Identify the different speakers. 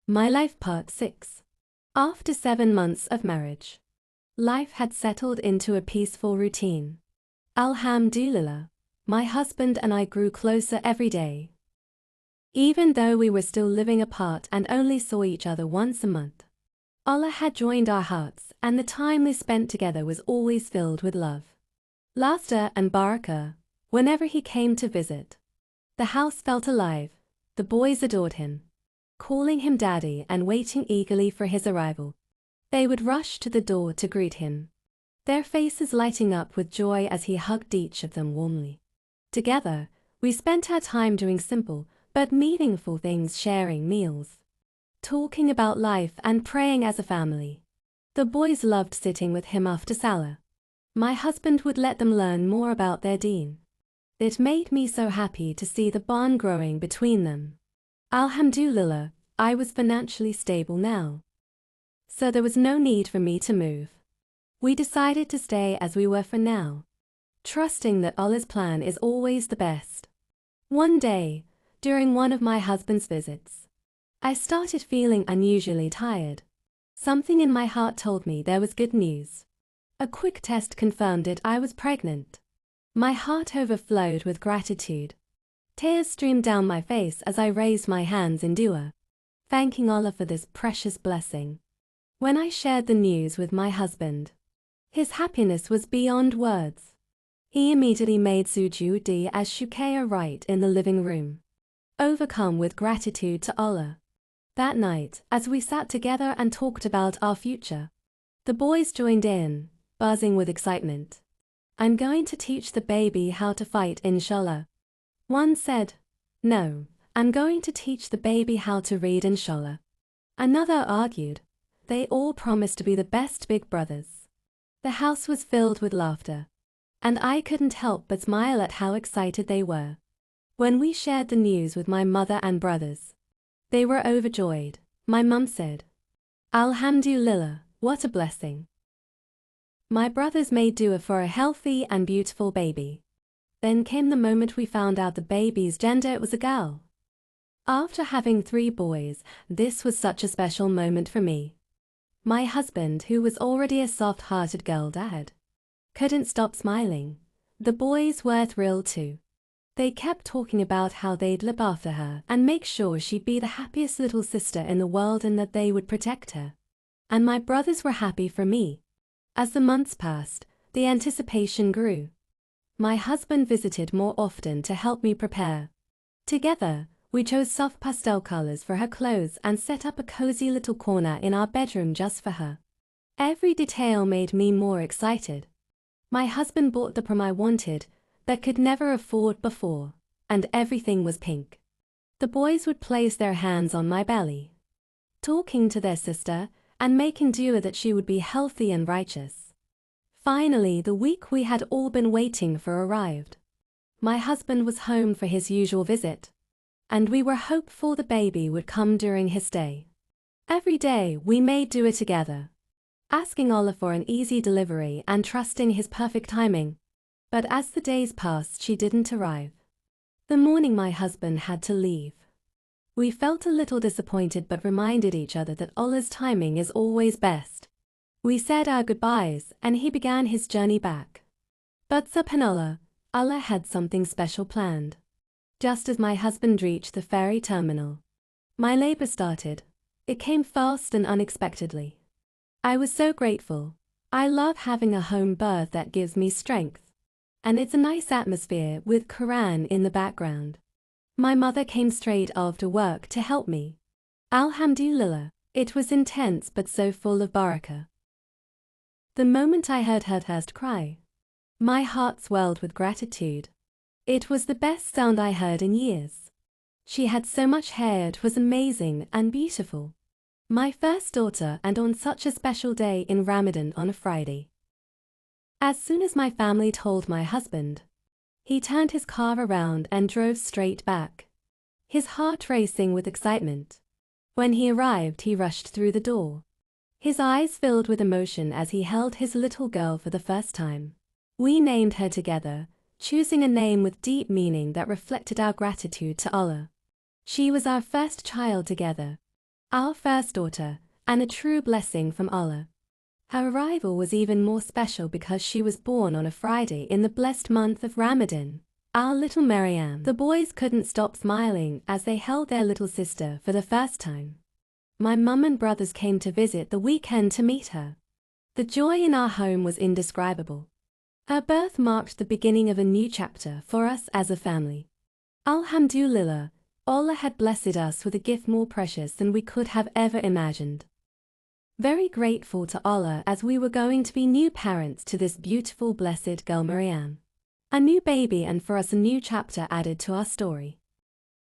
Speaker 1: My Life Part 6. After 7 months of marriage, life had settled into a peaceful routine. Alhamdulillah, my husband and I grew closer every day. Even though we were still living apart and only saw each other once a month, Allah had joined our hearts, and the time we spent together was always filled with love, laughter and barakah. Whenever he came to visit, the house felt alive. The boys adored him, calling him daddy and waiting eagerly for his arrival. They would rush to the door to greet him, their faces lighting up with joy as he hugged each of them warmly. Together, we spent our time doing simple but meaningful things, sharing meals, talking about life and praying as a family. The boys loved sitting with him after Salah. My husband would let them learn more about their deen. It made me so happy to see the bond growing between them. Alhamdulillah, I was financially stable now, so there was no need for me to move. We decided to stay as we were for now, trusting that Allah's plan is always the best. One day, during one of my husband's visits, I started feeling unusually tired. Something in my heart told me there was good news. A quick test confirmed it. I was pregnant. My heart overflowed with gratitude. Tears streamed down my face as I raised my hands in dua, thanking Allah for this precious blessing. When I shared the news with my husband, his happiness was beyond words. He immediately made sujood as shukayah right in the living room, overcome with gratitude to Allah. That night, as we sat together and talked about our future, the boys joined in, buzzing with excitement. I'm going to teach the baby how to fight, inshallah. One said, no, I'm going to teach the baby how to read, inshallah. Another argued. They all promised to be the best big brothers. The house was filled with laughter, and I couldn't help but smile at how excited they were. When we shared the news with my mother and brothers, they were overjoyed. My mum said, Alhamdulillah, what a blessing. My brothers made dua for a healthy and beautiful baby. Then came the moment we found out the baby's gender. It was a girl. After having 3 boys, this was such a special moment for me. My husband, who was already a soft-hearted girl dad, couldn't stop smiling. The boys were thrilled too. They kept talking about how they'd look after her and make sure she'd be the happiest little sister in the world and that they would protect her. And my brothers were happy for me. As the months passed, the anticipation grew. My husband visited more often to help me prepare. Together, we chose soft pastel colors for her clothes and set up a cozy little corner in our bedroom just for her. Every detail made me more excited. My husband bought the prom I wanted, that could never afford before, and everything was pink. The boys would place their hands on my belly, talking to their sister and making dua that she would be healthy and righteous. Finally, the week we had all been waiting for arrived. My husband was home for his usual visit, and we were hopeful the baby would come during his stay. Every day we made dua together, asking Allah for an easy delivery and trusting His perfect timing. But as the days passed, she didn't arrive. The morning my husband had to leave, we felt a little disappointed but reminded each other that Allah's timing is always best. We said our goodbyes and he began his journey back. But subhanallah, Allah had something special planned. Just as my husband reached the ferry terminal, my labor started. It came fast and unexpectedly. I was so grateful. I love having a home birth that gives me strength. And it's a nice atmosphere with Quran in the background. My mother came straight after work to help me. Alhamdulillah, it was intense but so full of barakah. The moment I heard her first cry, my heart swelled with gratitude. It was the best sound I heard in years. She had so much hair, it was amazing and beautiful. My first daughter, and on such a special day in Ramadan on a Friday. As soon as my family told my husband, he turned his car around and drove straight back, his heart racing with excitement. When he arrived, he rushed through the door, his eyes filled with emotion as he held his little girl for the first time. We named her together, choosing a name with deep meaning that reflected our gratitude to Allah. She was our first child together, our first daughter, and a true blessing from Allah. Her arrival was even more special because she was born on a Friday in the blessed month of Ramadan. Our little Maryam. The boys couldn't stop smiling as they held their little sister for the first time. My mum and brothers came to visit the weekend to meet her. The joy in our home was indescribable. Her birth marked the beginning of a new chapter for us as a family. Alhamdulillah, Allah had blessed us with a gift more precious than we could have ever imagined. Very grateful to Allah as we were going to be new parents to this beautiful blessed girl Maryam. A new baby and for us a new chapter added to our story.